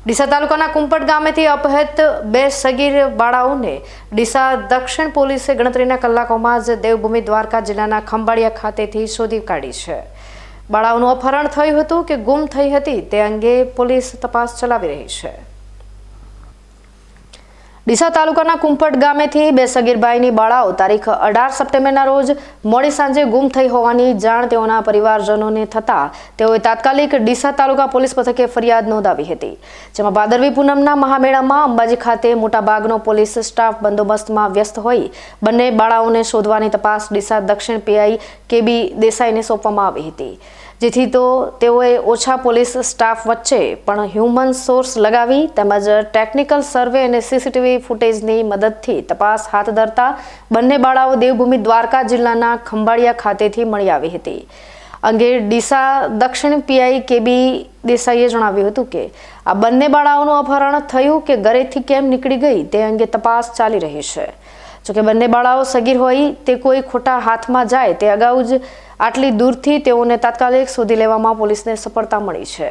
ડીસા તાલુકાના કુંપટ ગામેથી અપહૃત બે સગીર બાળાઓને ડીસા દક્ષિણ પોલીસે ગણતરીના કલાકોમાં જ દેવભૂમિ દ્વારકા જિલ્લાના ખંભાળિયા ખાતેથી શોધી કાઢી છે। બાળાઓનું અપહરણ થયું હતું કે ગુમ થઈ હતી તે અંગે પોલીસ તપાસ ચલાવી રહી છે। ડીસા તાલુકાના કુંપટ ગામેથી બે સગીરભાઈની બાળાઓ તારીખ 18 સપ્ટેમ્બરના રોજ મોડી સાંજે ગુમ થઈ હોવાની જાણ તેઓના પરિવારજનોને થતા તેઓએ તાત્કાલિક ડીસા તાલુકા પોલીસ મથકે ફરિયાદ નોંધાવી હતી, જેમાં ભાદરવી પૂનમના મહામેળામાં અંબાજી ખાતે મોટાભાગનો પોલીસ સ્ટાફ બંદોબસ્તમાં વ્યસ્ત હોઈ બંને બાળાઓને શોધવાની તપાસ ડીસા દક્ષિણ પીઆઈ કેબી દેસાઈને સોંપવામાં આવી હતી, જેથી તો તેઓએ ઓછા પોલીસ સ્ટાફ વચ્ચે પણ હ્યુમન સોર્સ લગાવી તેમજ ટેકનિકલ સર્વે અને સીસીટીવી ફૂટેજની મદદથી તપાસ હાથ ધરતા બંને બાળાઓ દેવભૂમિ દ્વારકા જિલ્લાના ખંભાળિયા ખાતેથી મળી આવી હતી। અંગે ડીસા દક્ષિણ પીઆઈ કેબી દેસાઈએ જણાવ્યું હતું કે આ બંને બાળાઓનું અપહરણ થયું કે ઘરેથી કેમ નીકળી ગઈ તે અંગે તપાસ ચાલી રહી છે। જોકે બંને બાળાઓ સગીર હોય તે કોઈ ખોટા હાથમાં જાય તે અગાઉ જ આટલી દૂરથી તેઓને તાત્કાલિક શોધી લેવામાં પોલીસને સફળતા મળી છે।